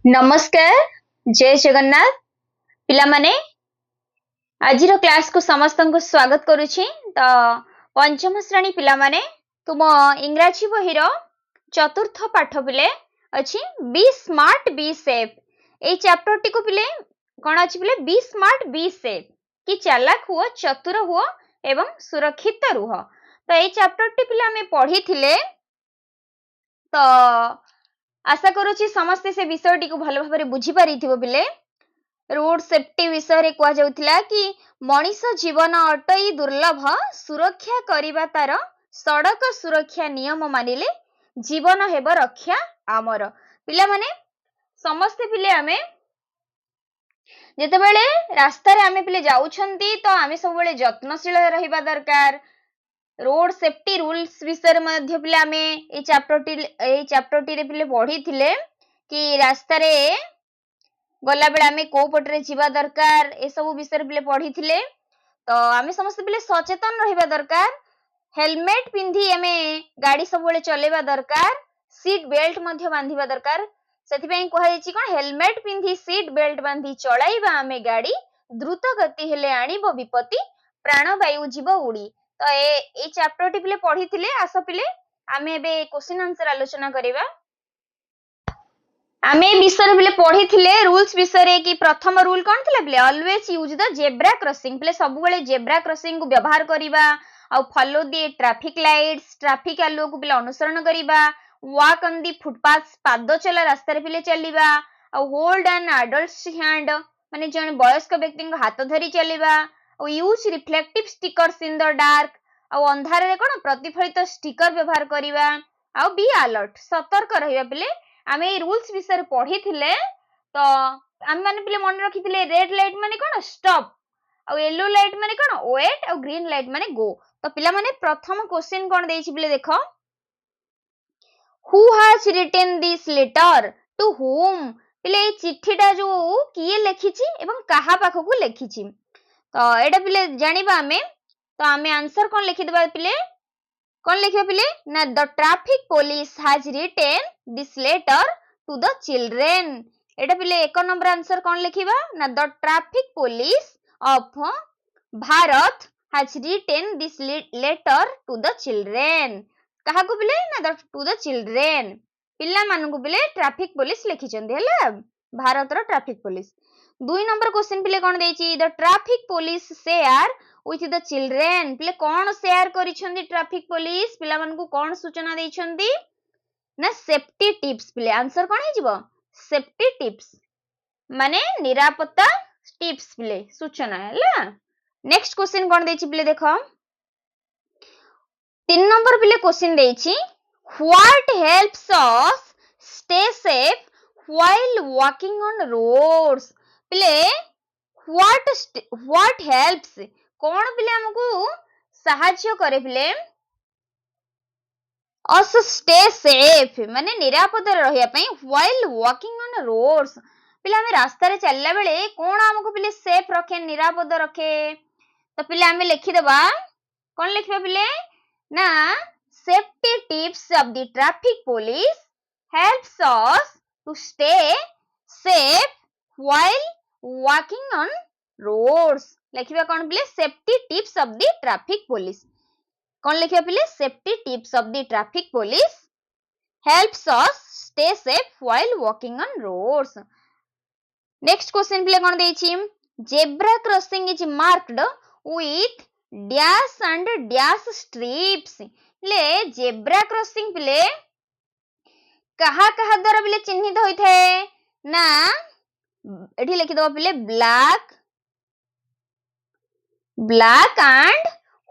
नमस्कार जय जगन्नाथ पिला माने आजिर क्लास को समस्त को स्वागत करुछि। तो पंचम श्रेणी पिला माने तुम इंग्राजी बहिर चतुर्थ पाठ पिले अछि बी स्मार्ट बी सेफ। ए चैप्टर टी को पिले कोन अछि पिले बी स्मार्ट बी सेफ कि चालाक हुओ चतुर हुओ एवं सुरक्षित रुह। तो ए चैप्टर टी पिले हमें पढ़ी थिले। तो आशा करूची समस्ते से विषय टी को भल भाबरे बुझी पारिथिबो बिले। रोड सेफ्टी विषय रे कुआ जाउथिला कि मनीष जीवन अटई दुर्लभ सुरक्षा करिबा तार सड़क सुरक्षा नियम मानिले जीवन हेब रक्षा आमर। पिला माने समस्ते पिले आमे जेतेबेले रास्ता रे आमे पिले जाउछंती तो आमे सब बेले यत्नशील रहिबा दरकार। रोड सेफ्टी रूल्स विषय मध्य पिले आमे ए चैप्टर टी रे पिले पढ़ी थिले कि रास्ता रे गला बेले आमे को पटरे जीवा दरकार ए सब विषय पिले पढ़ी थिले। तो आमे समस्त पिले सचेतन रहिबा दरकार। हेलमेट पिंधी आमे गाड़ी सब बेले चलेबा दरकार। सीट बेल्ट मध्य बांधिबा दरकार। सेथि पई कहै छि कोन हेलमेट पिंधी सीट बेल्ट बांधी चलाइबा आमे गाड़ी द्रुत गति हेले आनिबो विपत्ति प्राण वायु जीव उड़ी। तो ए चैप्टर टी पिले पढ़ी थिले। आसो पिले आमे एबे क्वेश्चन आंसर आलोचना करिबा। आमे विषय पिले पढ़ी थिले रूल्स विषय रे कि प्रथम रूल कोन थिला पिले always use the zebra crossing. पिले सब बेले जेब्रा क्रॉसिंग को व्यवहार करिबा आ follow the traffic lights traffic आलो को पिले अनुसरण करिबा। वॉक ऑन द फुटपाथ पाद चला रास्ता रे पिले चलिबा आ होल्ड एन एडल्ट्स हैंड माने जने वयस्क व्यक्ति को हाथ धरी चलिबा और use reflective stickers in the dark आ अंधार रे कोन प्रतिफलित स्टिकर व्यवहार करिबा आ बी अलर्ट सतर्क रहिबा। पिले आमे रूल्स विषय पढ़ी थिले। तो आमे माने पिले मन रखी थिले रेड लाइट माने कोन स्टॉप आ येलो लाइट माने कोन वेट आ ग्रीन लाइट माने गो। तो पिला माने प्रथम क्वेश्चन कोन देछि पिले देखो who has written this letter to whom. पिले ए चिट्ठीटा जो किए लिखिछि एवं कहा पाखकु लिखिछि। तो एटा पिले जानिबा आमे। तो आमे आंसर कोन लिखि देबा पिले कोन लिखिबा पिले ना the traffic police has written this letter to the children. एटा पिले एक नंबर आंसर कोन लिखिबा ना the traffic police of Bharat has written this letter to the children. कहा को पिले ना टू द चिल्ड्रेन पिल्ला मानन को पिले ट्रैफिक पुलिस लिखिचंदी हला भारत रो ट्रैफिक पुलिस। 2 नंबर क्वेश्चन पिले कोन देछि the traffic police share with the children. पिले कोन शेयर करिछंदी ट्रैफिक पुलिस पिला मन को कोन सूचना दैछंदी ना सेफ्टी टिप्स। पिले आंसर कोन हे जिवो सेफ्टी टिप्स माने निरापत्ता टिप्स पिले सूचना हला। नेक्स्ट क्वेश्चन कोन देछि पिले देखो 3 नंबर पिले क्वेश्चन देछि what helps us stay safe while walking on roads. पिले व्हाट हेल्प्स कोन पिले हमकु सहाय्य करे पिले अस स्टे सेफ माने निरापद रहिया पई व्हाइल वॉकिंग ऑन रोड्स। पिले हमें रास्ता रे चलला बेले कोन हमकु पिले सेफ रखे निरापद रखे। तो पिले हमें लिखि देबा कोन लिखबा पिले ना safety tips of the traffic police helps us to stay safe while walking on roads। लिखिबा कोन पिले safety tips of the traffic police कोन लिखिबा पिले safety tips of the traffic police helps us stay safe while walking on roads। Next question पिले कोन देछि zebra crossing is marked with dash and dash strips। ले zebra crossing पिले कहा कहा द्वारा पिले चिन्हित होई थाए ना एठी लिखि दबा पिले ब्लैक एंड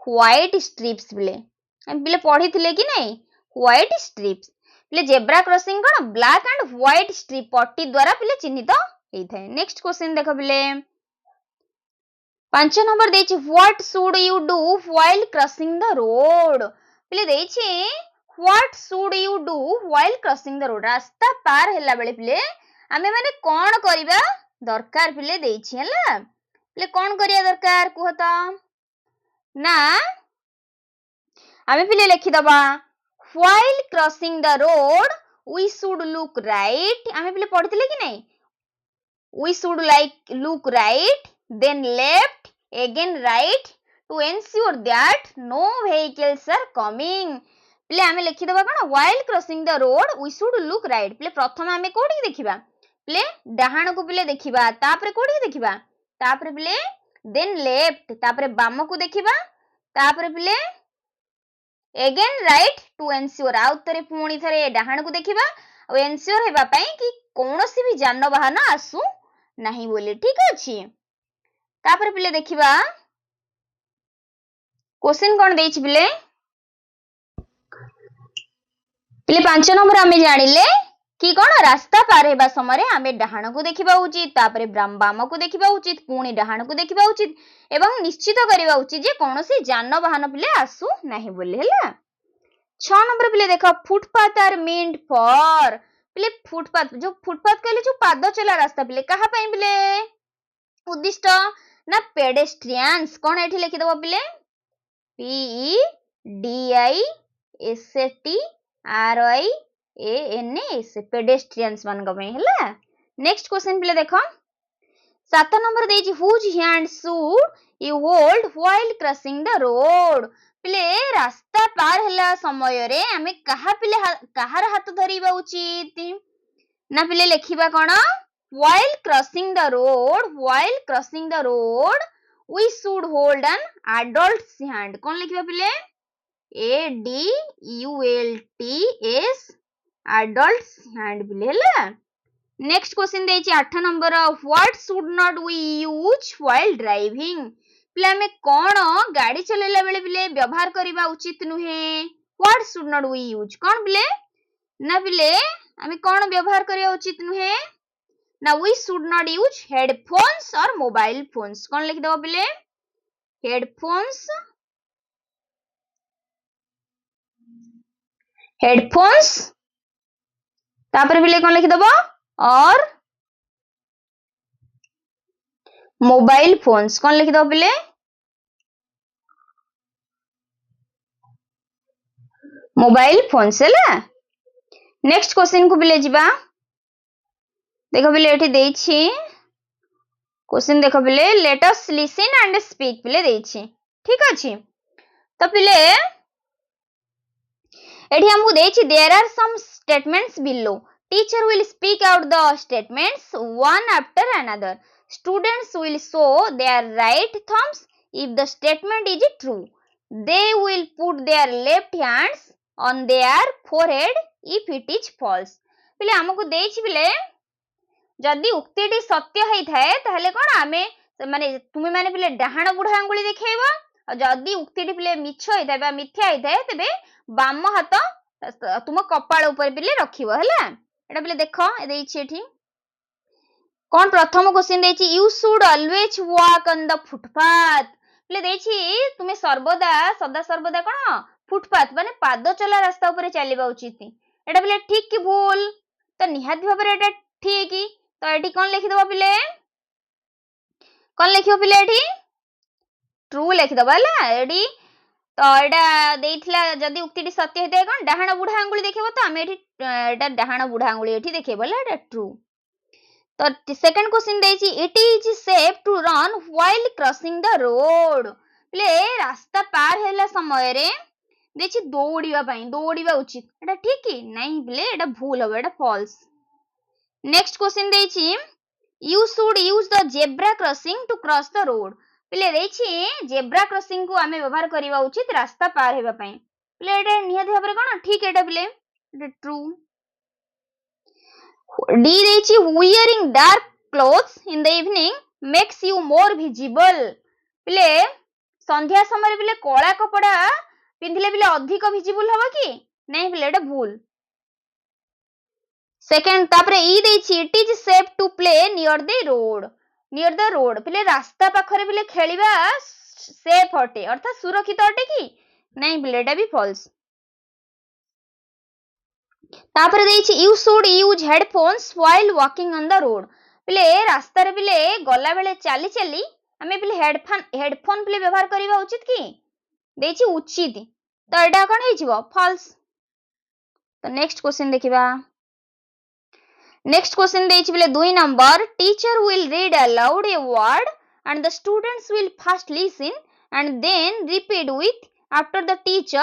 व्हाइट स्ट्रिप्स। पिले हम पिले पढ़ी थिले कि नहीं व्हाइट स्ट्रिप्स। पिले zebra crossing cone black and white strip पट्टी द्वारा पिले चिन्हित होई थाए। नेक्स्ट क्वेश्चन देखो पिले 5 नंबर देछि what should you do while crossing the road. पिले देछि What should you do while crossing the road। रास्ता पार हैला बेले पिले आमे माने कोन करिबा दरकार पिले देछि हला। पिले कोन करिया दरकार कुह त ना आमे पिले लिखि दबा while crossing the road we should look right ଆମେ ପିଲେ ପଢିଥିଲେ କି ନାହିଁ we should look right then left again right to ensure that no vehicles are coming ପିଲେ ଆମେ ଲେଖିଦବା କଣ while crossing the road we should look right ପିଲେ ପ୍ରଥମେ ଆମେ କୋଉଠି ଦେଖିବା ପିଲେ ଡାହାଣକୁ ପିଲେ ଦେଖିବା ତାପରେ କୋଉଠି ଦେଖିବା ତାପରେ ପିଲେ then left ତାପରେ ବାମକୁ ଦେଖିବା ତାପରେ ପିଲେ again right to ensure ଆଉ ଥରେ ପୁଣି ଥରେ ଡାହାଣକୁ ଦେଖିବା ଆଉ ensure ହେବା ପାଇଁ କି କୌଣସି ବି ଯାନବାହନ ଆସୁ ନାହିଁ ବୋଲି ଠିକ ଅଛି ତାପରେ ପିଲେ ଦେଖିବା क्वेश्चन कौन देछि पिले पिले 5 नंबर आमे जानिले कि कोन रास्ता पार हेबा समय आमे डाहाण को देखिबा उचित तापरे बाम को देखिबा उचित पुणी डाहाण को देखिबा उचित एवं निश्चित करिबा उचित जे कोनोसी जानवाहन पिले आसु नाही बोले हला 6 नंबर पिले देखो फुटपाथ आर मींट फॉर पिले फुटपाथ कहले जो पाद चला रास्ता पिले कहा पई पिले उद्दिष्ट ना पेडेस्ट्रियंस कोन एठी लिखि दबो पिले PEDISTRIANS पेडेस्ट्रियंस मान गमे हला नेक्स्ट क्वेश्चन पिले देखो 7 नंबर देछि whose hand should you hold while crossing the road पिले रास्ता पार हला समय रे हमें कहा पिले कहार हाथ धरिबा उचित ना पिले लेखिबा कोन while crossing the road we should hold an adult's hand कौन लिखिबा पिले ADULTS adult's hand पिले हला नेक्स्ट क्वेश्चन देछि 8 number what should not we use while driving पिले हमें कोन गाड़ी चलेला बेले पिले व्यवहार करिबा उचित नुहे what should not we use कौन पिले ना पिले हमें कोन व्यवहार करिया उचित नुहे Now we should not use headphones or mobile phones. कौन लिख दो पिले headphones तापर पिले कौन लिख दबो और mobile phones कौन लिख दो पिले mobile phones है ला नेक्स्ट क्वेश्चन को पिले जिबा देखो पिले एठी देछि क्वेश्चन देखो पिले let us listen and speak पिले देछि ठीक अछि तो पिले एठी हमहु देछि there are some statements below teacher will speak out the statements one after another students will show their right thumbs if the statement is true they will put their left hands on their forehead if it is false पिले हमकु देछि पिले जदि उक्तिटी सत्य हेई थाए ताहले कोन आमे माने तुमे माने पिले डाहाण बुढा अंगुली देखैबो आ जदि उक्तिटी पिले मिछ हेई थाए बा मिथ्या हेई थाए तबे बाम हाथ तुम कपाळ ऊपर पिले रखिबो हला एटा पिले देखो ए देछि एठी कोन प्रथम क्वेश्चन देछि you should always walk on the footpath पिले देछि तुमे सदा सर्वदा कोन फुटपाथ माने पाद चला रास्ता ऊपर चलीबा उचित एटा पिले ठीक कि भूल तो निहाती भाबरे एटा ठीक तो एठी कौन लिखि दबो पिले कौन लिखियो पिले एठी ट्रू लिखि दबो हला एठी तो एटा देइथिला जदी उक्तिटी सत्य हेते कोन डाहाण बुढा अंगुली देखिबो तो हम एठी एटा डाहाण बुढा अंगुली एठी देखिबो हला एटा ट्रू तो सेकंड क्वेश्चन देछि it is safe to run while crossing the road पिले रास्ता पार हेला समय रे देछि दौड़िबा उचित एटा ठीक कि नहीं पिले एटा भूल हो एटा फॉल्स नेक्स्ट क्वेश्चन देछि you should use the zebra crossing to cross the road पिले देछि जेब्रा क्रॉसिंग को हमें व्यवहार करिबा उचित रास्ता पार हेबा पई पिले एटा निहाती भाबरे कोन ठीक एटा पिले एटा ट्रू डी देछि wearing dark clothes in the evening makes you more visible पिले संध्या समय पिले कोला कपड़ा पिंधिले पिले अधिक विजिबल हबो कि नहीं पिले एटा भूल सेकंड तापरे ई देछि it is safe to play near the road पिले रास्ता पाखरे पिले खेलिबा सेफ हटे अर्थात सुरक्षित हटे कि नहीं पिले एटा भी फॉल्स तापरे देछि you should use headphones while walking on the road पिले रास्ता रे पिले गला बेले चाली चाली हमें पिले हेडफोन पिले व्यवहार करिबा उचित कि देछि उचित तो एटा कोन हे जिवो फॉल्स तो नेक्स्ट क्वेश्चन देखिबा नेक्स्ट क्वेश्चन देछि बिले 2 number teacher will read aloud a word and the students will first listen and then repeat with after the teacher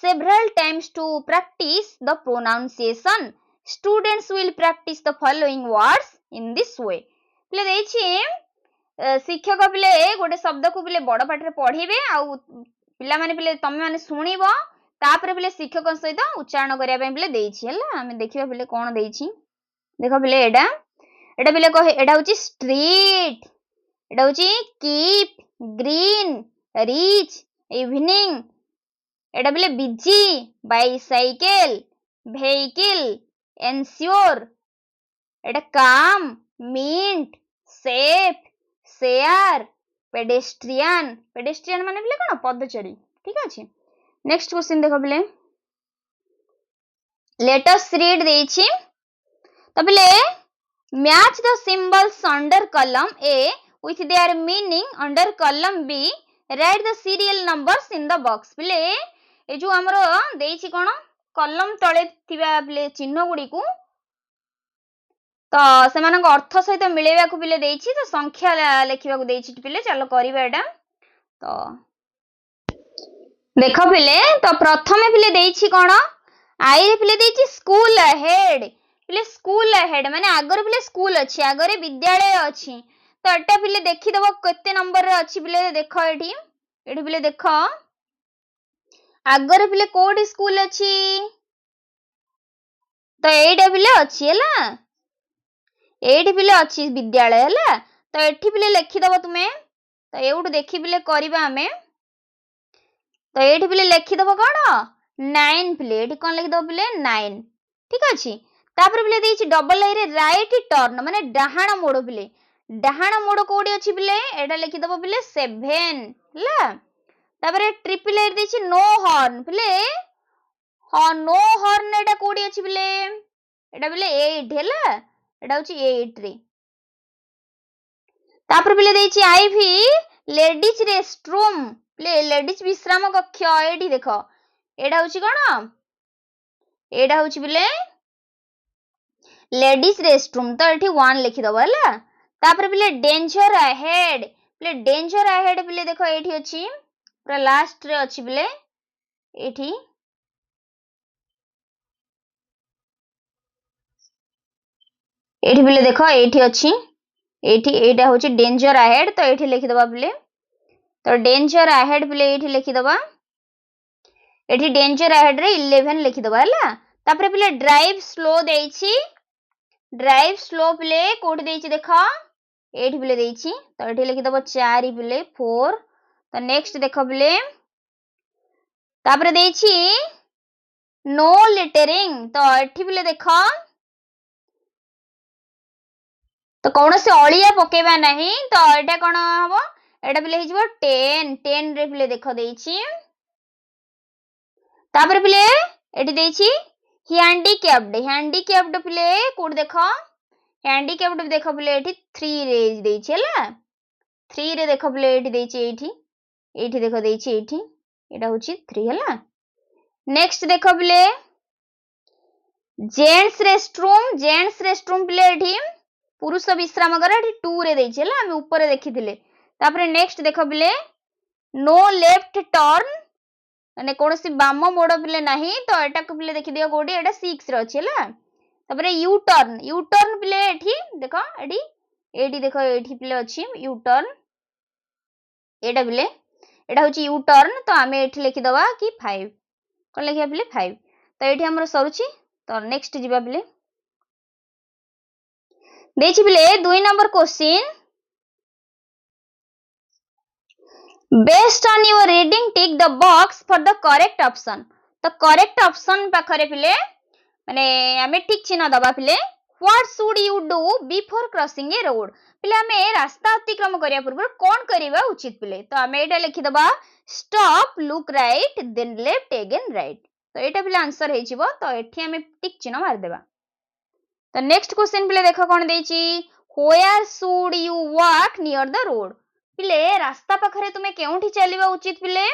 several times to practice the pronunciation. Students will practice the following words in this way. पिले देछि शिक्षक पिले गोटे शब्द को पिले बड़ पाठरे पढिबे आ पिला माने पिले तमे माने सुनिबो तापरे पिले शिक्षक सहित उच्चारण करिया पे पिले देछि हला हमें देखिबा पिले कोन देछि देखो पिले एडा पिले कहे एडा होछि स्ट्रीट एडा होछि कीप ग्रीन रिच इवनिंग एडा पिले बिजी बाइसाइकिल व्हीकल एंश्योर एडा काम मिंट सेफ शेयर पेडेस्ट्रियन पेडेस्ट्रियन माने पिले कोन पदचारी ठीक अछि नेक्स्ट क्वेश्चन देखो पिले लेट अस रीड देछि तो पिले match the symbols under column A with their meaning under column B write the serial numbers in the box पिले ए जो हमरो देछि कोन कॉलम तळे थिबा पिले चिन्ह गुडी को तो सेमानक अर्थ सहित मिलेबा को पिले देछि तो संख्या लेखिबा को देछि पिले चलो करिबा एटा तो देखो पिले तो प्रथमे पिले देछि कोन आई रे पिले देछि स्कूल अहेड पिले स्कूल अहेड माने आगर पिले स्कूल अछि आगरे विद्यालय अछि तो एटा पिले देखि दबो केते नंबर रे अछि पिले देखो एठी पिले देखो आगर पिले कोडी स्कूल अछि तो एटा पिले अछि हला एठी पिले अछि विद्यालय हला तो एठी पिले लिखि दबो तुमे तो एउठ देखि पिले करिबा हमें तो एठी पिले लिखि दबो कोन 9 पिले एठी कोन लिखि दबो पिले 9 ठीक अछि तापर पिले देछि डबल आई रे राइट टर्न माने डाहाण मोड़ पिले डाहाण मोड़ कोडी अछि पिले एटा लिखि दबो पिले 7 हला तापर ट्रिपल आई देछि नो हॉर्न पिले हां नो हॉर्न एटा कोडी अछि पिले एटा पिले 8 हला एटा होछि 8 रे तापर पिले देछि आईवी लेडीज रेस्टरूम पिले लेडीज विश्राम कक्ष एठी देखो एटा होछि कोन एटा होछि पिले लेडीज रेस्टरूम तो एठी 1 लिखि दबो हला तापर पिले डेंजर अहेड पिले देखो एठी अछि पूरा लास्ट रे अछि पिले एठी पिले देखो एठी अछि एठी एटा होछि डेंजर अहेड तो एठी लिखि दबा पिले तो डेंजर अहेड पिले एठी लिखि दबा एठी डेंजर अहेड रे 11 लिखि दबा हला तापर पिले ड्राइव स्लो देछि ड्राइव स्लो पिले कोड देछि देखो एठी पिले देछि तो एठी लिखि दबो 4 पिले 4 तो नेक्स्ट देखो पिले तापर देछि नो लिटरिंग तो एठी पिले देखो तो कौन से अलिया पकेबा नहीं तो एटा कोन हबो एटा पिले हिजबो 10 रे पिले देखो देछि तापर पिले एठी देछि हैंडीकैप्ड पिले कोड देखो हैंडीकैप्ड देखो पिले एठी 3 रे देछि हला 3 रे देखो पिले एठी देछि एठी देखो देछि एठी एटा होछि 3 हला नेक्स्ट देखो पिले जेंट्स रेस्टरूम पिले एठी पुरुष विश्राम घर एठी 2 रे देछि हला हम ऊपर देखिथिले तापर नेक्स्ट देखो पिले नो लेफ्ट टर्न माने कोनसी बाम मोड़ पिले नाही तो एटा को पिले देखि दियो कोडी एटा 6 रे अछि हला तापर यू टर्न पिले एठी देखो एठी देखो एठी पिले अछि यू टर्न एटा पिले एटा होछि यू टर्न तो हमें एठी लिखि दबा कि 5 कोन लिखिया पिले 5 तो एठी हमर सरुछि तो नेक्स्ट जिबा पिले देछि पिले 2 number question based on your reading tick the box for the correct option तो करेक्ट ऑप्शन पाखरे पिले माने हमें ठीक चिन्ह दबा पिले what should you do before crossing a road पिले हमें रास्ता अतिक्रम करिया पूर्व कोन करिवा उचित पिले तो हमें एटा लिखि दबा stop look right then left again right तो एटा पिले आंसर हे जिवो तो एठी हमें टिक चिन्ह मार देबा तो नेक्स्ट क्वेश्चन पिले देखो कोन देछि where should you walk near the road पिले रास्ता पाखरे तुमे केउठी चलिबा उचित पिले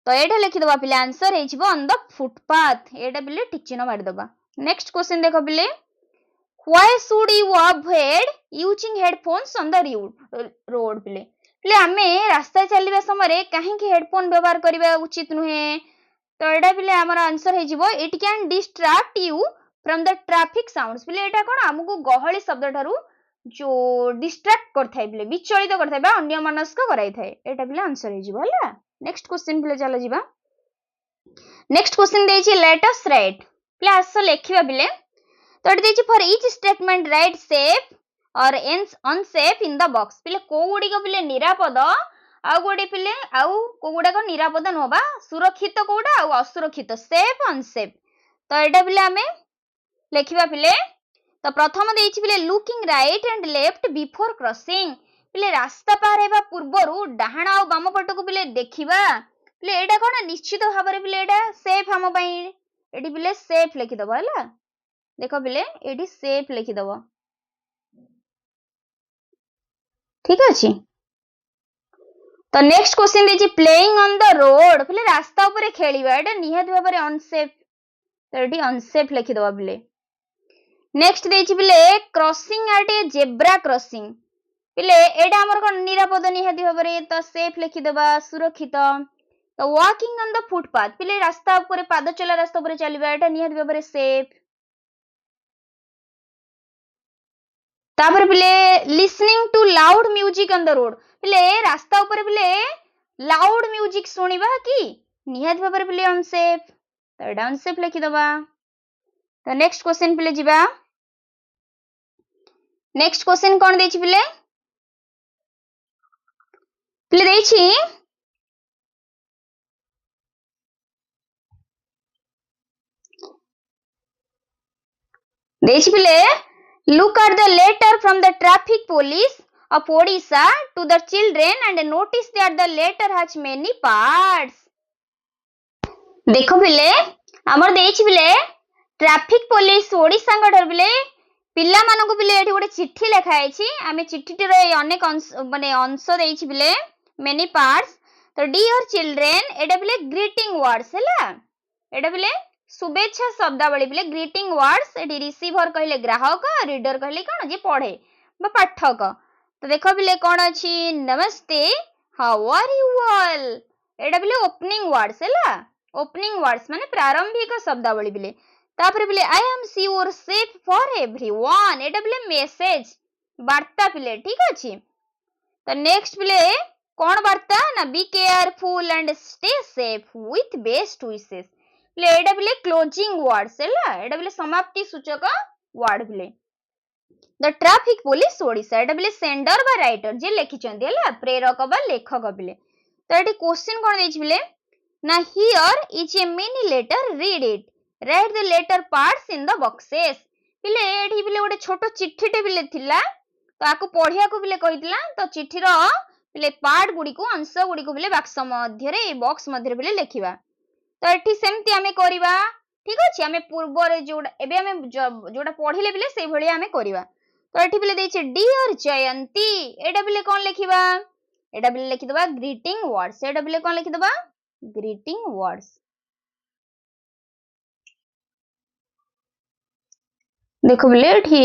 तो एटा लिखि दबा पिले आंसर हे जिवो ऑन द फुटपाथ एटा पिले टिक चिन्ह मार दबा नेक्स्ट क्वेश्चन देखो पिले why should you avoid using headphones on the road पिले पिले आमे रास्ता चलिबा समय कहीं हेडफोन व्यवहार करबा उचित नुहे तो एटा पिले हमर आंसर हे जिवो it can distract you from the traffic sounds पिले एटा कोन हमकु गहली शब्द थारु जो डिस्ट्रैक्ट करथाय पिले विचलित करथाय बा अन्य मनस्क कराई थाय एटा पिले आंसर हे जिवो हला नेक्स्ट क्वेश्चन पिले चलो जिबा नेक्स्ट क्वेश्चन देछि लेट अस राइट पिले आसो लेखिबा पिले तो एटा देछि for each statement write safe और अनसेफ इन द बॉक्स पिले कोउडी को पिले निरापद आउ गोडी पिले आउ कोउडा को निरापद नबा सुरक्षित कोउडा आउ असुरक्षित सेफ अनसेफ तो एटा पिले हमें लेखिबा पिले तो प्रथम देछि पिले looking right and left before crossing पिले रास्ता पार हेबा पूर्वरु डाहाण आ बाम पट को पिले देखिबा पिले एटा कोन निश्चित भाव रे पिले एटा सेफ हम पई एडी पिले सेफ लिखि दबो हला देखो पिले एडी सेफ लिखि दबो ठीक अछि तो नेक्स्ट क्वेश्चन देछि प्लेइंग ऑन द रोड पिले रास्ता ऊपर खेलिबा एटा निहात भाव रे अनसेफ तो एडी अनसेफ लिखि दबो पिले नेक्स्ट देछि पिले क्रॉसिंग एट ए जेब्रा क्रॉसिंग पिले एटा हमर कोन निरापद निहात भाव रे तो सेफ लिखि दबा सुरक्षित तो वॉकिंग ऑन द फुटपाथ पिले रास्ता ऊपर पाद चला रास्ता ऊपर चलिबा एटा निहात भाव रे सेफ तापर पिले listening to loud music on the road पिले रास्ता ऊपर पिले लाउड म्यूजिक सुनिबा की निहात भाव रे पिले अनसेफ तो एटा अनसेफ लिखि दबा तो नेक्स्ट क्वेश्चन पिले जिबा नेक्स्ट क्वेश्चन कोन देछि पिले पिले देछि पिले look at the letter from the traffic police of Odisha to the children and notice that the letter has many parts देखो पिले हमर देछि पिले ट्रैफिक पुलिस ओडिसा गडर पिले पिल्ला मानको पिले एठी गोटे चिट्ठी लेखाय छि आमे चिट्ठी रे अनेक माने अंश देछि पिले मेनी पार्ट्स तो डियर चिल्ड्रेन एटा पिले ग्रीटिंग वर्ड्स हैला एटा पिले शुभेच्छा शब्दावली पिले ग्रीटिंग वर्ड्स एटी रिसीवर कहले ग्राहक रीडर कहले कोन जे पढे बा पाठक तो देखो पिले कोन अछि नमस्ते हाउ आर यू ऑल एटा पिले ओपनिंग वर्ड्स हैला ओपनिंग वर्ड्स माने प्रारंभिक शब्दावली पिले तापर पिले I am sure safe for everyone एटा पिले मेसेज वार्ता पिले ठीक अछि तो नेक्स्ट पिले कोन वार्ता ना be careful and stay safe with best wishes पिले एटा पिले क्लोजिंग वर्ड्स हैला एटा पिले समाप्ति सूचक वर्ड पिले द ट्रैफिक पुलिस ओडिसा एटा पिले सेंडर बा राइटर जे लिखि चंदी हैला प्रेरक बा लेखक पिले तो एटी क्वेश्चन कोन देछि पिले ना here is a mini letter read it write the letter parts in the boxes पिले एठी पिले गोटे छोटो चिट्ठीटे पिले थिला तो आकु पढिया को पिले कहितला तो चिट्ठी रो पिले पार्ट गुडी को अंश गुडी को पिले बॉक्स मध्य रे बॉक्स मध्य रे पिले लेखिबा तो एठी सेमती हमें करिबा ठीक अछि हमें पूर्व रे जोडा एबे हमें जोडा पढिले पिले सेही भली हमें करिबा तो एठी पिले देछि डियर जयंती एटा पिले कोन लेखिबा एटा पिले लिखि दबा ग्रीटिंग वर्ड्स एटा पिले कोन लिखि दबा ग्रीटिंग वर्ड्स देखो बिले एठी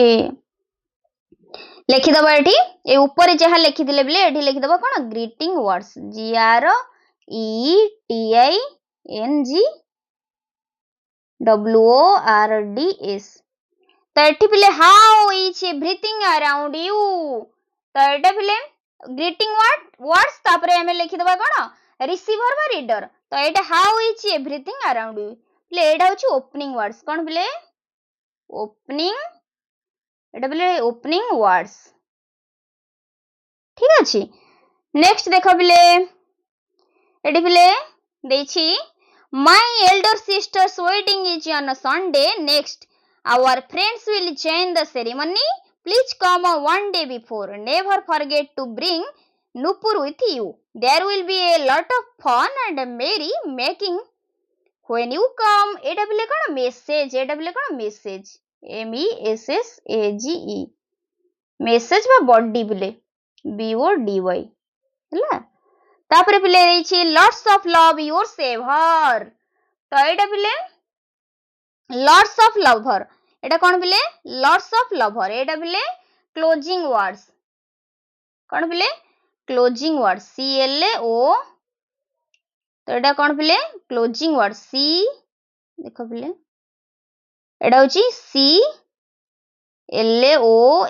लिखि दबा एठी ए ऊपर जहा लिखि दिले बिले एठी लिखि दबा कोन greeting words G R E T I N G W O R D S तो एठी पिले how is everything around you तो एटा पिले ग्रीटिंग वर्ड्स तापरे हमें लिखि दबा कोन रिसीवर बा रीडर तो एटा how is everything around you पिले एटा होची ओपनिंग वर्ड्स कोन पिले ओपनिंग एटा पिले ओपनिंग वर्ड्स ठीक अछि नेक्स्ट देखो पिले एटी पिले देछि my elder sister's wedding is on Sunday next our friends will join the ceremony please come one day before never forget to bring nupur with you there will be a lot of fun and merry making when you come एटा पिले कोन message एटा पिले कोन message M E S S A G E message बा body पिले B O D Y हैला तापर पिले देछि lots of love yours ever तो एटा पिले लॉट्स ऑफ लवर एटा कौन बिले लॉट्स ऑफ लवर एटा बिले क्लोजिंग वर्ड्स कौन बिले क्लोजिंग वर्ड CLO तो एटा कौन बिले क्लोजिंग वर्ड C देखो बिले एटा होची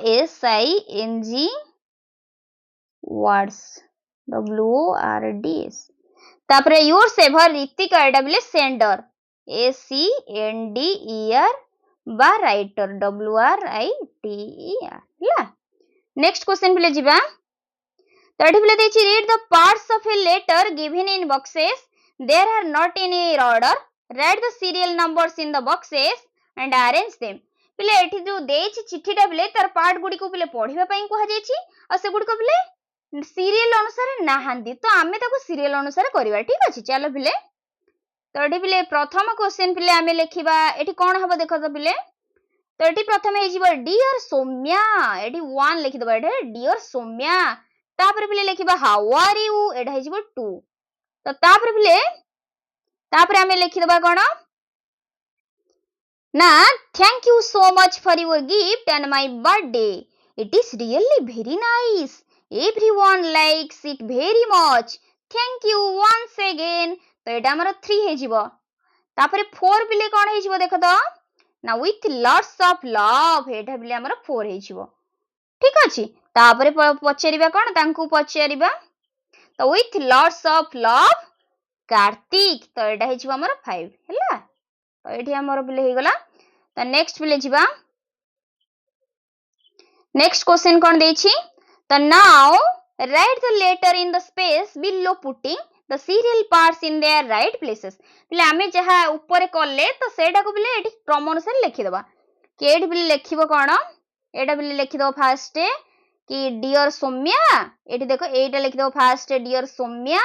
CLOSING वर्ड्स WORDS तापरे योर सेवर ऋतिका एटा बिले सेंडर ACNDER बा राइटर WRITER ला नेक्स्ट क्वेश्चन बिले जिबा तो एठी बिले देछि read the parts of a letter given in boxes there are not in a order write the serial numbers in the boxes and arrange them बिले एठी जो देछि चिठीटा बिले तार पार्ट गुडी को बिले पढिबा पई कोहा जेछि आ से गुडी को बिले सीरियल अनुसार नाहांदी तो आमे ताको सीरियल अनुसार करिवा ठीक अछि चलो बिले तो एठी बिले प्रथम क्वेश्चन बिले आमे लिखिबा एठी कोन हबो देखो तो बिले तो एठी प्रथम हे जिवो डियर सौम्या एठी 1 लिखि दबा एठी डियर सौम्या तापर बिले लिखिबा हाउ आर यू एटा हे जिवो 2 तो तापर बिले तापर आमे लिखि दबा कोन ना thank you so much for your gift and my birthday it is really very nice everyone likes it very much thank you once again तो एटा हमर 3 हे जिवो तापर 4 बिले कोन हे जिवो देखो तो ना विथ लॉट्स ऑफ लव एटा बिले हमर 4 हे जिवो ठीक अछि तापर पचेरिबा कोन तांकू पचेरिबा तो with lots of love Kartik तो एटा हे जिवो हमर 5 हैला तो एठी हमर बिले हे गला तो नेक्स्ट बिले जिबा नेक्स्ट क्वेश्चन कोन देछि तो now write the letter in the space below putting the serial parts in their right places बिले आमे जहा ऊपर करले तो सेटा को बिले एठी क्रम अनुसार लिखि दबा केडी बिले लिखिबो कोन एटा बिले लिखि दो फास्ट कि डियर सौम्या एठी देखो एटा लिखि दो first dear Saumya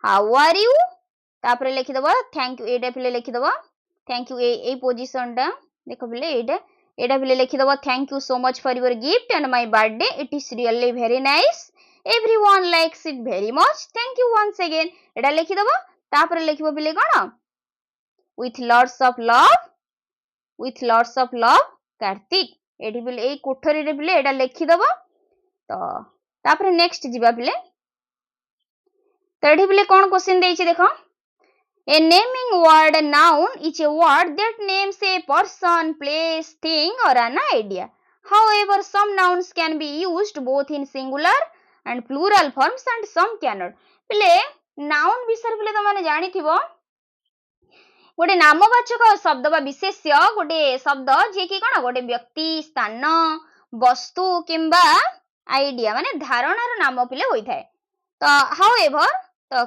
how are you तापरे लिखि दबो थैंक यू एटा बिले लिखि दबो थैंक यू ए पोजीशन टा देखो बिले एटा बिले लिखि दबो thank you so much for your gift and my birthday it is really very nice everyone likes it very much thank you once again एटा लिखि दबो तापर लिखिबो बिले कोन with lots of love Kartik एठी बिले ए कोठरी रे बिले एटा लिखि दबो तो तापर नेक्स्ट जिबा बिले तो एठी बिले कोन क्वेश्चन देछि देखो a naming word noun is a word that names a person place thing or an idea however some nouns can be used both in singular and plural forms and some cannot बिले noun विषय बिले त माने जानि थिबो गोटे नामवाचक शब्द बा विशेष्य गोटे शब्द जे कि कोन गोटे व्यक्ति स्थान वस्तु किंबा आइडिया माने धारणार नाम पिले होई थाए तो हाउएवर तो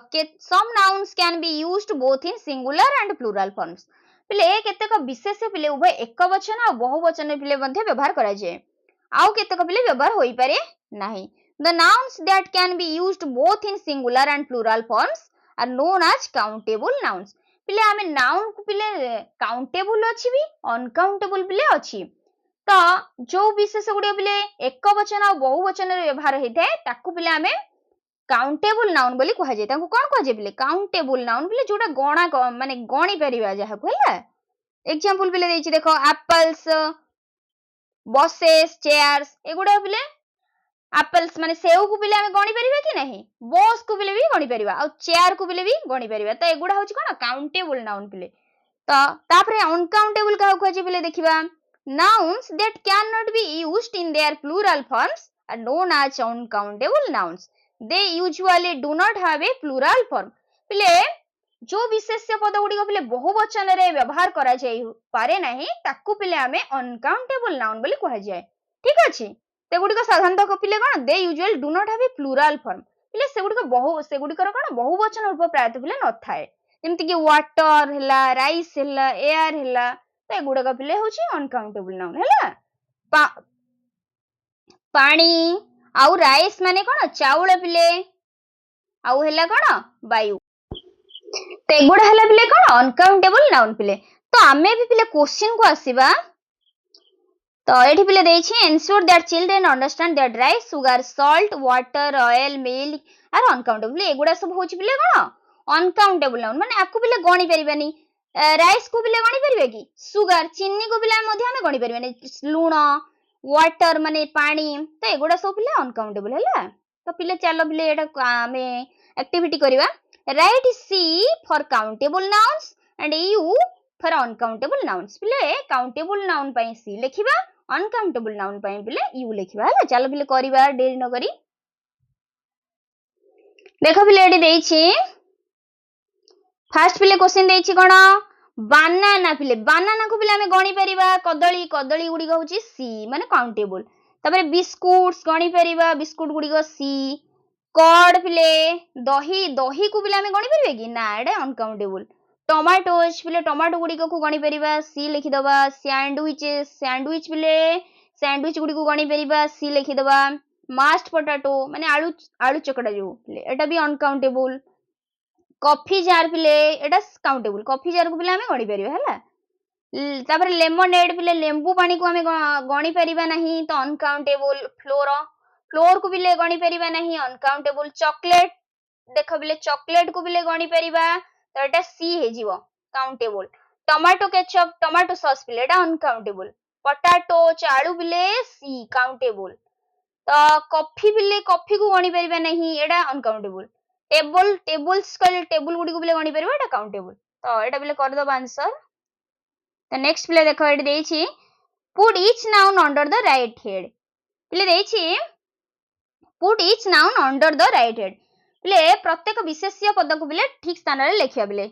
some nouns can be used both in singular and plural forms पिले केतेक विशेष्य पिले उभय एकवचन आ बहुवचन पिले मध्ये व्यवहार करा जाय आउ केतेक पिले व्यवहार होई पारे नाही The nouns that can be used both in singular and plural forms are known as countable nouns. पिले आमे noun को पिले countable अछि भी uncountable पिले अछि तो जो विशेष गुडी पिले एकवचन आ बहुवचन रे व्यवहार हेताय ताकू पिले आमे countable noun बोली कहै जे ताकू कोन कहै जे पिले countable noun पिले जोटा गणा माने गणी परिबा जाहा कहला एग्जांपल पिले दैछि देखो apples buses chairs एगुडा पिले एप्पल्स माने सेव को बिले हमें गणी परिबा कि नहीं बॉस को बिले भी गणी परिबा और चेयर को बिले भी गणी परिबा तो एगुडा होची कोन काउंटेबल नाउन पिले तो तापरे अनकाउंटेबल का कहै जे बिले देखिबा nouns that cannot be used in their plural forms are known as uncountable nouns they usually do not have a plural form पिले जो विशेष्य पद गुडी को पिले बहुवचन रे व्यवहार करा जाय पारे नहीं ताकू पिले हमें अनकाउंटेबल नाउन बोली कहै जाय ठीक अछि ते गुडी को साधारणतः कपिले कोन they usually do not have a plural form पिले से गुडी को कोन बहुवचन रूप प्रायत पिले न थाए जेमति कि वाटर हला राइस हला एयर हला ते गुडी को पिले होची अनकाउंटेबल नाउन हला पानी आउ राइस माने कोन चाउल पिले आउ हला कोन वायु ते गुडी हला पिले कोन अनकाउंटेबल नाउन पिले तो आमे भी पिले क्वेश्चन को आसीबा तो एठी पिले देछि ensure that children understand that rice sugar salt water oil milk are uncountable एगुडा सब होछि पिले कोन अनकाउंटेबल नाउन माने आकु पिले गणी परिबानी राइस को बिले गणी परिबे कि सुगर चीनी को बिले मध्ये हमें गणी परिबे लूण वाटर माने पानी तो एगुडा सब पिले अनकाउंटेबल हैला तो पिले चलो पिले एटा हमें एक्टिविटी करिवा write C for countable nouns and U for uncountable nouns पिले काउंटेबल नाउन पई सी लिखिबा अनकाउंटेबल नाउन पई पिले यू लिखिबा हैला चलो पिले करिवा देरी न करी देखो पिले एडी देइछि फास्ट पिले क्वेश्चन देइछि कोन बानाना पिले बानाना को पिले हमें गणी परिबा कदली कदली गुडी होची सी माने काउंटेबल तबरे बिस्कुट्स गणी परिबा बिस्कुट गुडी को सी कॉर्ड पिले दही दही को पिले हमें गणी परिबे कि ना एडे अनकाउंटेबल टोमेटोज पिले टोमेटो गुडी को गणी परिबा सी लिखि दबा सैंडविचेस सैंडविच पिले सैंडविच गुडी को गणी परिबा सी लिखि दबा मास्ड पोटैटो माने आलू आलू चकड़ा जो पिले एटा भी अनकाउंटेबल कॉफी जार पिले एटा काउंटेबल कॉफी जार को पिले हमें गणी परिबा हैला तापर लेमनेड पिले लेंबू पानी को हमें गणी परिबा नहीं तो अनकाउंटेबल फ्लोर फ्लोर को पिले गणी परिबा नहीं अनकाउंटेबल चॉकलेट देखो पिले चॉकलेट को पिले गणी परिबा तो एटा सी हे जीवो countable tomato ketchup tomato sauce पिले एटा अनकाउंटेबल पोटैटो आलू पिले सी काउंटेबल तो कॉफी पिले कॉफी को गणी परिबा नहीं एटा अनकाउंटेबल टेबल टेबल्स कहले टेबल गुडी को पिले गणी परिबा एटा काउंटेबल तो एटा पिले कर दो आंसर तो नेक्स्ट पिले देखो एटी देइछि put each noun under the right head पिले देइछि put each noun under the right head पिले प्रत्येक विशेष्य पद को पिले ठीक स्थान रे लिखिया पिले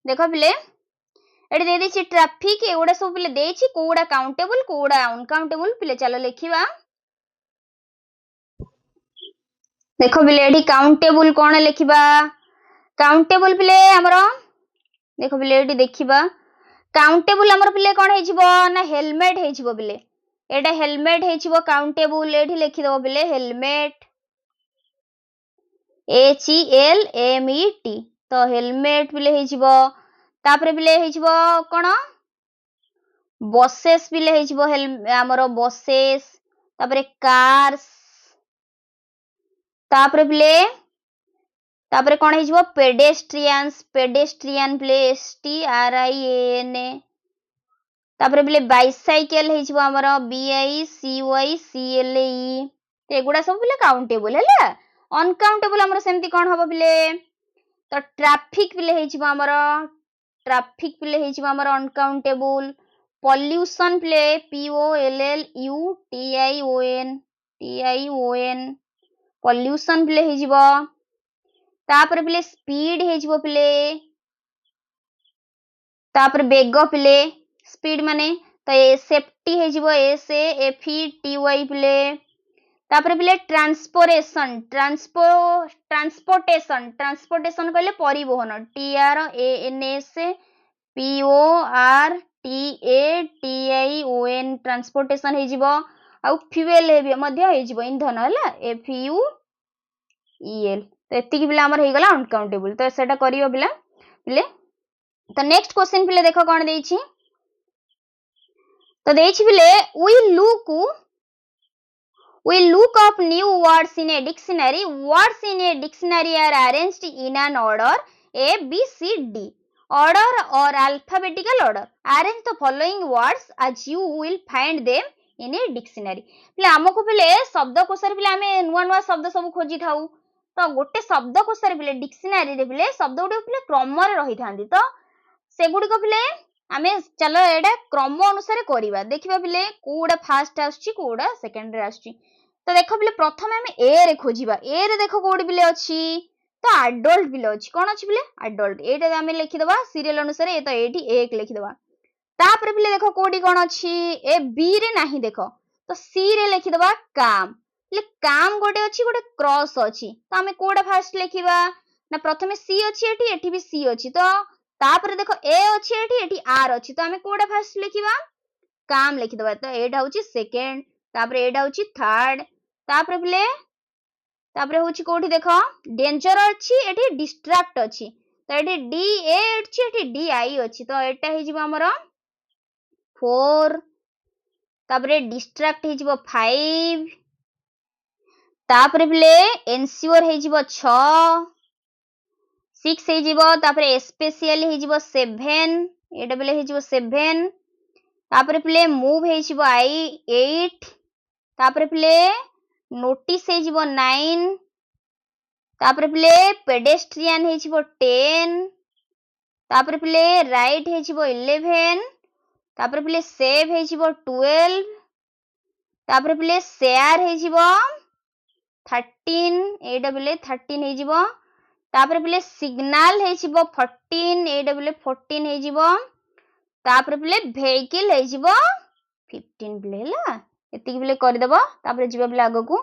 देखो पिले एटी दे देछि ट्रैफिक एगुडा सब पिले देछि कोडा काउंटेबल कोडा अनकाउंटेबल पिले चलो लिखिबा देखो पिले एटी काउंटेबल कोन लिखिबा काउंटेबल पिले हमरो देखो पिले एटी देखिबा काउंटेबल हमर पिले कोन हे जिवो ना हेलमेट हे जिवो पिले एटा हेलमेट हे जिवो काउंटेबल एठी लिखि दो पिले हेलमेट HELMET तो हेलमेट पिले हे जिवो तापरे पिले हे जिवो कोन बसेस पिले हे जिवो हमरो बसेस तापरे कार्स तापरे पिले तापरे कोन हे जिवो पेडेस्ट्रियंस पेडेस्ट्रियन पिले STRIAN तापरे पिले बाइसाइकल हे जिवो हमरो BICYCLE एगुडा सब पिले काउंटेबल हैला अनकाउंटेबल हमरो सेमती कोन हबो पिले तो ट्रैफिक पिले हे जिवो हमरो ट्रैफिक पिले हे जिवो हमरो अनकाउंटेबल पॉल्यूशन पिले POLLUTION पॉल्यूशन पिले हे जिवो तापर पिले स्पीड हे जिवो पिले तापर बेग पिले स्पीड माने तो सेफ्टी हे जिवो SAFETY पिले तापर पिले ट्रांसपोर्टेशन ट्रांसपोर्टेशन ट्रांसपोर्टेशन कहले परिवहन TRANSPORTATION ट्रांसपोर्टेशन हे जिवो आ फ्यूएल हे मध्य हे जिवो ईंधन हला FUEL तो एति कि पिला हमर हे गला अनकाउंटेबल तो सेटा करियो पिला पिले तो नेक्स्ट क्वेश्चन पिले देखो कोन देइछि तो देइछि पिले we look up new words in a dictionary words in a dictionary are arranged in an order A B C D order or alphabetical order arrange the following words as you will find them in a dictionary पिले हमको पिले शब्दकोश रे पिले हमें नुवा नुवा शब्द सब खोजी थाउ तो गोटे शब्दकोश रे पिले डिक्शनरी रे पिले शब्द गुडी पिले क्रम रे रही थांदी तो से गुडी को पिले हमें चलो एडा क्रम अनुसार करिवा देखिबा पिले कोडा फर्स्ट आछी कोडा सेकंड रे आछी तो देखो पिले प्रथम हमें ए रे खोजिबा ए रे देखो कोडी पिले अछि तो एडल्ट पिले अछि कोन अछि पिले एडल्ट एटा हमें लिखि दबा सीरियल अनुसार ए तो एठी 1 लिखि दबा तापर पिले देखो कोडी कोन अछि ए बी रे नाही देखो तो सी रे लिखि दबा काम ले काम गोटे अछि गोटे क्रॉस अछि तो हमें कोडा फर्स्ट लिखिबा ना प्रथमे सी अछि एठी भी सी अछि तो तापर देखो ए अछि एठी आर अछि तो हमें कोडा फर्स्ट लिखिबा काम लिखि दबा तो एटा होछि सेकंड तापर एटा होछि थर्ड तापर पिले तापर होछि कोठी देखो डेंजर अछि एठी डिस्ट्रैक्ट अछि तो एठी डी ए अछि एठी डी आई अछि तो एटा हे जिवो हमर 4 तापर डिस्ट्रैक्ट हे जिवो 5 तापर पिले एन्श्योर हे जिवो 6 6 हे जीवो तापर स्पेशल हे जीवो 7 एटा बेले हे जीवो 7 तापर प्ले मूव हे जीवो 8 तापर प्ले नोटिस हे जीवो 9 तापर प्ले पेडेस्ट्रियन हे जीवो 10 तापर प्ले राइट हे जीवो 11 तापर प्ले सेव हे जीवो 12 तापर प्ले शेयर हे जीवो 13 एटा बेले 13 हे जीवो तापर प्ले सिग्नल हे जीवो 14 एटा बेले 14 हे जीवो तापर प्ले व्हीकल हे जीवो 15 प्ले हला एतिक प्ले कर देबो तापर जीवो प्ले आगो को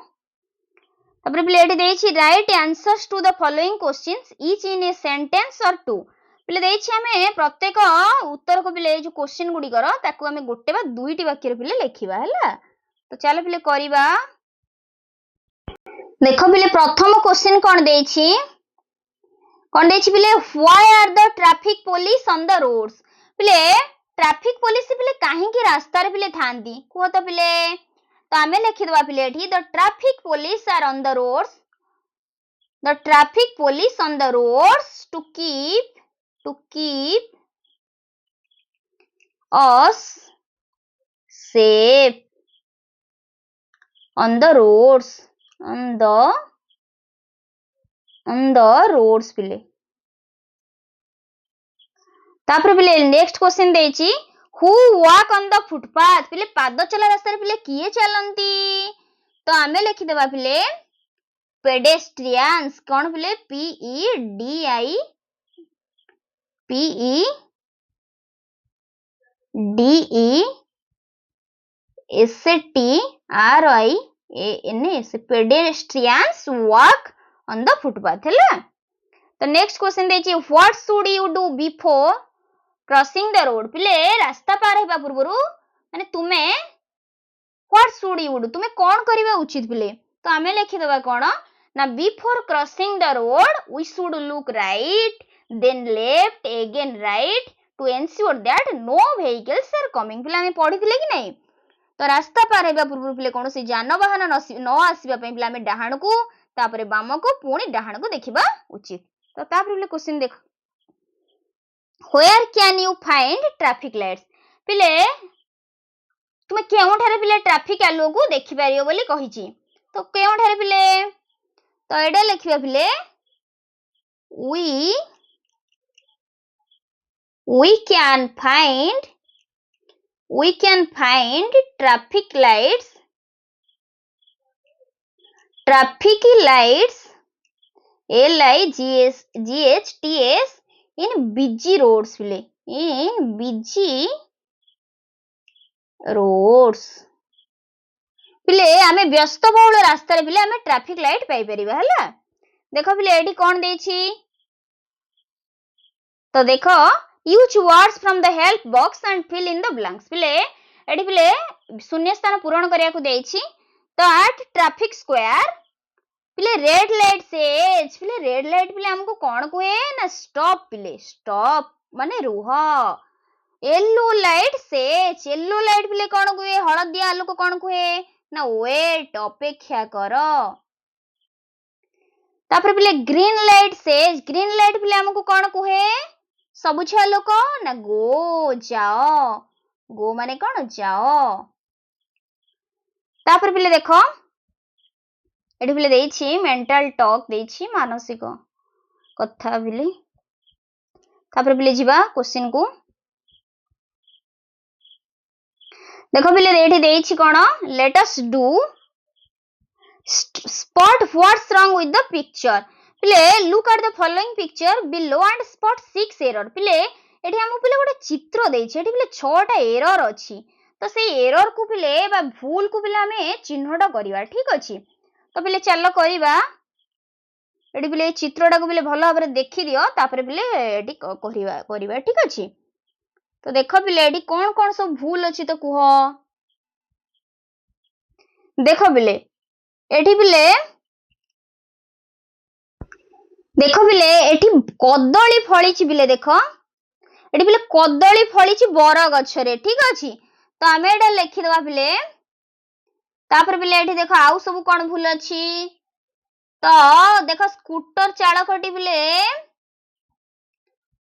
तापर प्ले एटी देछि write answers to the following questions each in a sentence और टू प्ले देछि हमें प्रत्येक उत्तर को प्ले जो क्वेश्चन गुडी कर ताकू हमें गोटे बा दुईटी वाक्य रे प्ले लिखिबा हला तो चलो प्ले करिबा देखो प्ले प्रथम क्वेश्चन कोन देछि प्ले why are the traffic police on the roads प्ले ट्रैफिक पुलिस प्ले काहे की रास्ता रे प्ले थांदी को तो प्ले तो हमें लिखि दबा प्ले एठी the traffic police are on the roads the traffic police on the roads to keep us safe on the roads on the roads प्ले तापर प्ले नेक्स्ट क्वेश्चन देछि who walk on the footpath प्ले पाद चला रास्ता रे प्ले किए चलंती तो हमें लिखि देबा play pedestrians cone play P E D I S T R I A N S pedestrians walk on the footpath है तो नेक्स्ट क्वेश्चन देछि what should you do before crossing the road प्ले रास्ता पार हेबा पूर्वरु माने तुमे व्हाट शुड यू डू तुमे कोन करिबा उचित प्ले तो हमें लिखि देबा कोन ना before crossing the road we should look right then left again right to ensure that no vehicles are coming पिला हमें पढिथिले कि नहीं तो रास्ता पार हेबा पूर्व पिले कोन से जानवाहन न आसीबा पई पिला हमें डाहाण को तापरे बाम को पुणी डाहाण को देखिबा उचित तो तापर पिले क्वेश्चन देखो where can you find traffic lights पिले तुमे केउ ठारे पिले ट्रैफिक आलो को देखि पारियो बोली कहिची तो केउ ठारे पिले तो एडा लिखिबा पिले we can find traffic lights LIGHTS in busy roads पिले in busy roads पिले आमे व्यस्त बहुल रास्ता रे पिले आमे ट्रैफिक लाइट पाई परिबा हला देखो पिले एठी कोन देछि तो देखो use words from the help box and fill in the blanks पिले एठी पिले शून्य स्थान पूरण करिया को देछि तो एट ट्रैफिक स्क्वायर पिले रेड लाइट सेज पिले रेड लाइट पिले हमको कोन कोए ना स्टॉप पिले स्टॉप माने रुह yellow light says yellow light पिले कोन कोए हळदिया आलोक कोन कोए ना वेट अपेक्षा करो तापर पिले green light sage green light पिले हमको कोन कोए सबुज आलोक ना गो जाओ गो माने कोन जाओ तापर पिले देखो एठी पिले देछि मेंटल टॉक देछि मानसिक कथा पिले तापर पिले जिबा क्वेश्चन को देखो पिले एठी देछि कोन let us do spot what's wrong with the picture पिले look at the following picture below and spot 6 error पिले एठी हम पिले गोटे चित्र देछि एठी पिले 6 टा एरर अछि तो से एरर को पिले बा भूल को पिले हमें चिन्हट करिवा ठीक अछि तो पिले चलो करिवा एठी पिले चित्रटा को पिले भलो भाबरे देखि दियो तापर पिले एठी करिवा ठीक अछि तो देखो पिले एठी कोन कोन सब भूल अछि तो कुह देखो पिले एठी पिले देखो पिले एठी कदली फळीची पिले देखो एठी पिले कदली फळीची बर गछ रे ठीक अछि तो हमें एटा लिखि दबा पिले तापर पिले एठी देखो आउ सब कोन भूल अछि तो देखो स्कूटर चालकटी पिले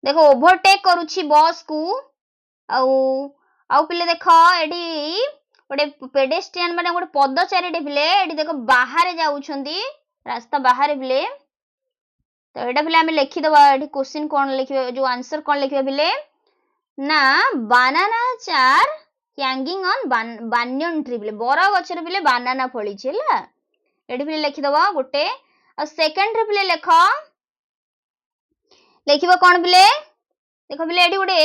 देखो ओभरटेक करूची बस को आउ आउ पिले देख एडी गोटे पेडेस्ट्रियन माने गोटे पदचारी पिले एडी देखो बाहर जाउछंती रास्ता बाहर पिले तो एटा पिले हमें लिखि दबा एडी क्वेश्चन कोन लिखिबे जो आंसर कोन लिखिबे पिले ना बनाना चार हैंगिंग ऑन बानियन ट्री पिले बरा गछरे पिले बनाना फळी छला एडी पिले लिखि दबा गोटे आ सेकंड रे पिले लिखिबो कोन पिले देखो पिले एडी गोटे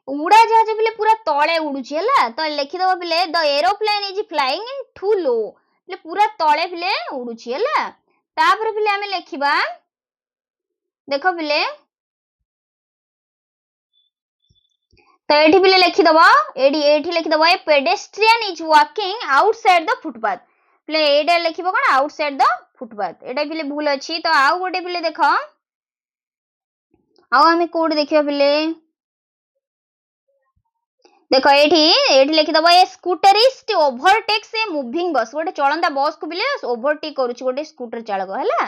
उड़ा जहाज पिले पूरा तळे उडुची हला तो लिखि दबा पिले the aeroplane is flying in too low पिले पूरा तळे पिले उडुची हला तापर पिले हमें लिखिबा देखो पिले तो एठी पिले लिखि दबा एठी लिखि दबा a pedestrian is walking outside the footpath पिले एटा लिखिबो कोन आउटसाइड द फुटपाथ एटा पिले भूल अछि तो आउ गोटे पिले देखो आउ हमें कोड देखिबा पिले देखो एठी लिखि दबा ए स्कूटरिस्ट ओवरटेक्स ए मूविंग बस गोटे चलंदा बस को पिले ओवरटेक करूची गोटे स्कूटर चालक हला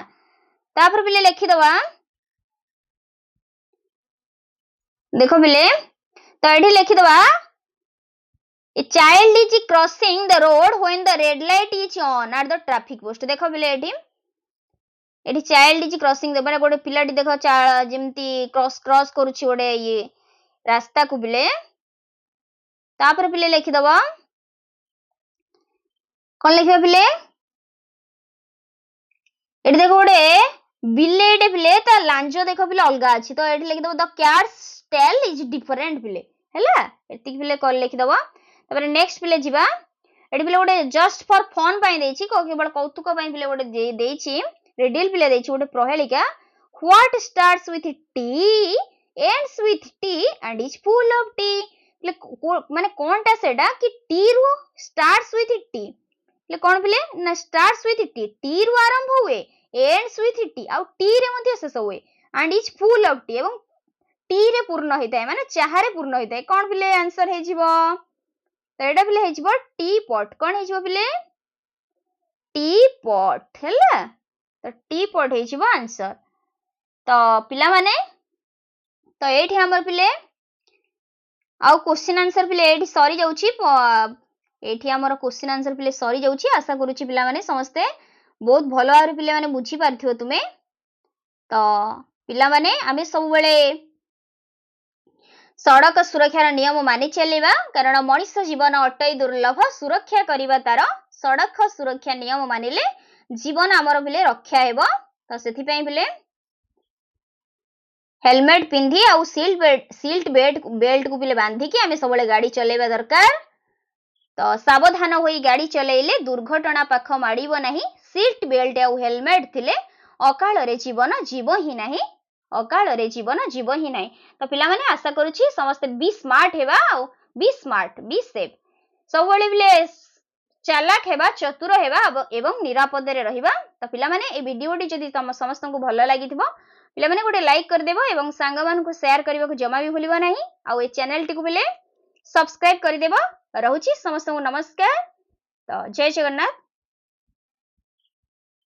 तापर पिले लिखि दबा देखो पिले तो एठी लिखि दबा a child is crossing the road when the red light is on at the traffic post देखो पिले एठी चाइल्ड इज क्रॉसिंग द माने गोटे पिलाटी देखो जेमती क्रॉस करूची गोटे ये रास्ता को पिले तापर पिले लिखि दबा कोन लिखबे पिले एठी देखो गोटे बिलेटे पिले ता लांजो देखो पिले अलगा अछि तो एठी लिखि दबा the cat's tail is different पिले हैला एति पिले कोन लिखि दबा तापर नेक्स्ट पिले जिबा एठी पिले गोटे जस्ट फॉर फन पई देछि को केवल कौतुक पई पिले गोटे देछि रिडल पिले देछि गोटे प्रहेलिका what starts with T ends with T and is full of tea माने कोनटा सेडा कि टी रु स्टार्ट्स विथ टी ले कोन पिले ना स्टार्ट्स विथ टी रु आरंभ हुए एंड्स विथ टी आ टी रे मध्ये शेष हुए and is full of T एवं टी रे पूर्ण होइताय माने चाहा रे पूर्ण होइताय कोन पिले आंसर हे जिवो तो एटा पिले हे जिवो टी पॉट कोन हे जिवो पिले टी पॉट हैला तो टी पॉट हे जिवो आंसर तो पिला माने तो एठी हमर पिले आउ क्वेश्चन आंसर पिले एठी सरी जाउची एठी हमर क्वेश्चन आंसर पिले सरी जाउची आशा करूची पिला माने समस्ते बहुत भलो आरो पिले माने बुझी पारथियो तुमे तो पिला माने आमे सब बेले सड़क सुरक्षार नियम मानि चलेबा कारण मनुष्य जीवन अटई दुर्लभ सुरक्षा करिबा तार सड़क सुरक्षा नियम मानिले जीवन हमर पिले रक्षा हेबो तो सेथि पई पिले हेलमेट पिंधी आ सीट बेल्ट को पिले बांधी कि आमे सबले गाड़ी चलेबा दरकार तो सावधान होई गाड़ी चलेइले दुर्घटना पाख माड़ीबो नाही सीट बेल्ट आ हेलमेट थिले अकाल रे जीवन जीव ही नाही अकाल रे जीवन जीव ही नाही तो पिला माने आशा करूची समस्त बी स्मार्ट हेबा आ बी स्मार्ट बी सेफ सबले बिले चालाक हेबा चतुर हेबा एवं निरापद रे रहिबा तो पिला माने ए वीडियोटी जदी तम समस्त को भलो लागिथिबो पिला माने गोटे लाइक कर देबो एवं सांग मान को शेयर करबा को जमा भी भूलिबो नाही आ ए चैनल टी को पिले सब्सक्राइब कर देबो रहउची समस्त को नमस्कार तो जय जगन्नाथ।